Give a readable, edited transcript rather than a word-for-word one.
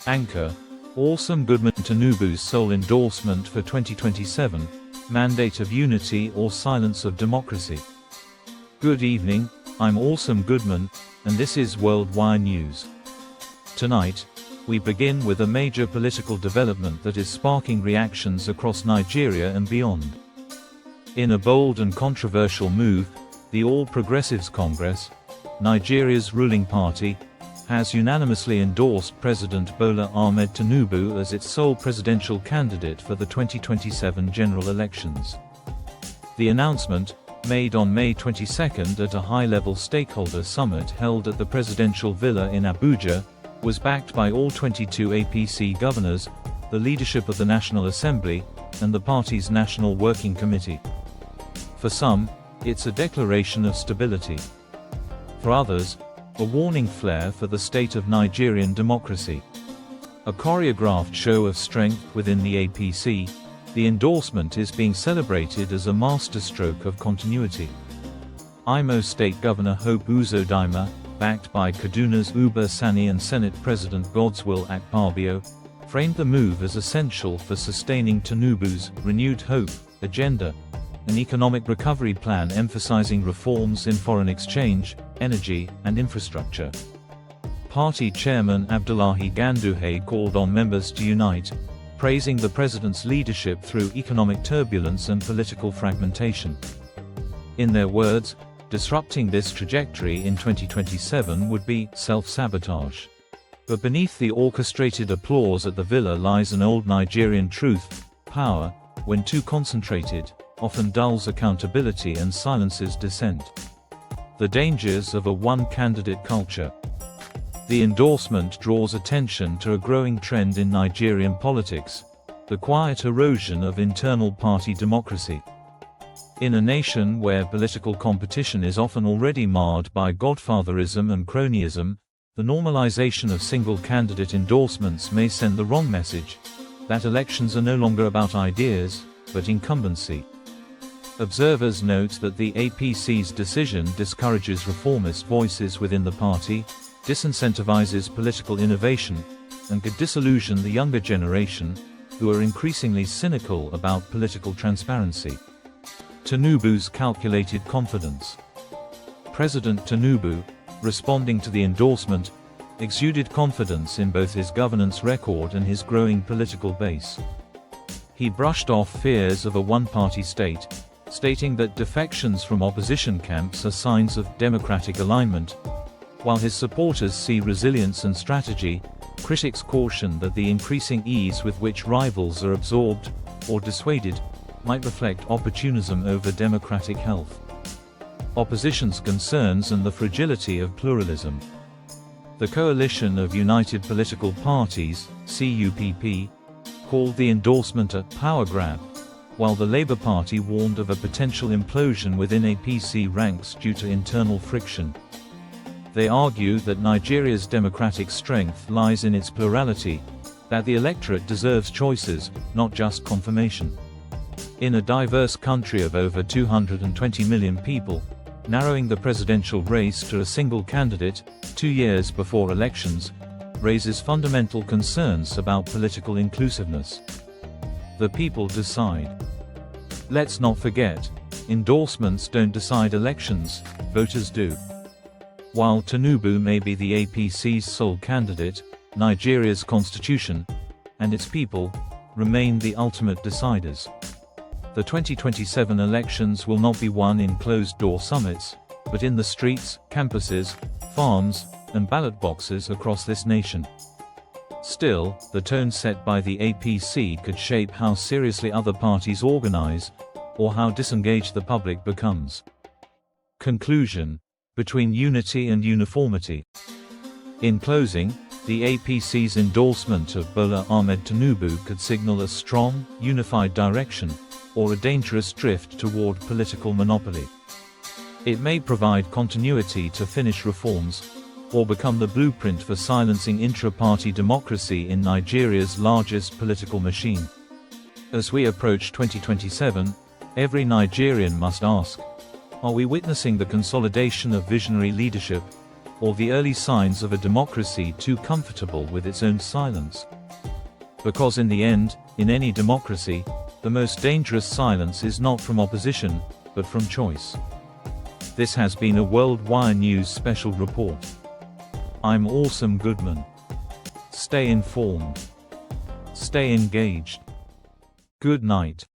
Anchor: Awesome Goodman. Tinubu's sole endorsement for 2027, mandate of unity or silence of democracy. Good evening, I'm Awesome Goodman, and this is WorldWire News. Tonight, we begin with a major political development that is sparking reactions across Nigeria and beyond. In a bold and controversial move, the All Progressives Congress, Nigeria's ruling party, has unanimously endorsed President Bola Ahmed Tinubu as its sole presidential candidate for the 2027 general elections. The announcement, made on May 22 at a high-level stakeholder summit held at the presidential villa in Abuja, was backed by all 22 APC governors, the leadership of the National Assembly, and the party's National Working Committee. For some, it's a declaration of stability. For others, a warning flare for the state of Nigerian democracy. A choreographed show of strength within the APC, the endorsement is being celebrated as a masterstroke of continuity. Imo State Governor Hope Uzodinma, backed by Kaduna's Uba Sani and Senate President Godswill Akpabio, framed the move as essential for sustaining Tinubu's renewed hope agenda, an economic recovery plan emphasizing reforms in foreign exchange, energy, and infrastructure. Party chairman Abdullahi Ganduje called on members to unite, praising the president's leadership through economic turbulence and political fragmentation. In their words, disrupting this trajectory in 2027 would be self-sabotage. But beneath the orchestrated applause at the villa lies an old Nigerian truth: power, when too concentrated, often dulls accountability and silences dissent. The dangers of a one-candidate culture. The endorsement draws attention to a growing trend in Nigerian politics: the quiet erosion of internal party democracy. In a nation where political competition is often already marred by godfatherism and cronyism, the normalization of single-candidate endorsements may send the wrong message: that elections are no longer about ideas, but incumbency. Observers note that the APC's decision discourages reformist voices within the party, disincentivizes political innovation, and could disillusion the younger generation, who are increasingly cynical about political transparency. Tinubu's calculated confidence. President Tinubu, responding to the endorsement, exuded confidence in both his governance record and his growing political base. He brushed off fears of a one-party state, stating that defections from opposition camps are signs of democratic alignment. While his supporters see resilience and strategy, critics caution that the increasing ease with which rivals are absorbed, or dissuaded, might reflect opportunism over democratic health. Opposition's concerns and the fragility of pluralism. The Coalition of United Political Parties, CUPP, called the endorsement a power grab, while the Labour Party warned of a potential implosion within APC ranks due to internal friction. They argue that Nigeria's democratic strength lies in its plurality, that the electorate deserves choices, not just confirmation. In a diverse country of over 220 million people, narrowing the presidential race to a single candidate, 2 years before elections, raises fundamental concerns about political inclusiveness. The people decide. Let's not forget, endorsements don't decide elections, voters do. While Tinubu may be the APC's sole candidate, Nigeria's constitution, and its people, remain the ultimate deciders. The 2027 elections will not be won in closed-door summits, but in the streets, campuses, farms, and ballot boxes across this nation. Still, the tone set by the APC could shape how seriously other parties organize, or how disengaged the public becomes. Conclusion: between unity and uniformity. In closing, the APC's endorsement of Bola Ahmed Tinubu could signal a strong, unified direction, or a dangerous drift toward political monopoly. It may provide continuity to finish reforms, or become the blueprint for silencing intra-party democracy in Nigeria's largest political machine. As we approach 2027, every Nigerian must ask: are we witnessing the consolidation of visionary leadership, or the early signs of a democracy too comfortable with its own silence? Because in the end, in any democracy, the most dangerous silence is not from opposition, but from choice. This has been a WorldWire News special report. I'm Awesome Goodman. Stay informed. Stay engaged. Good night.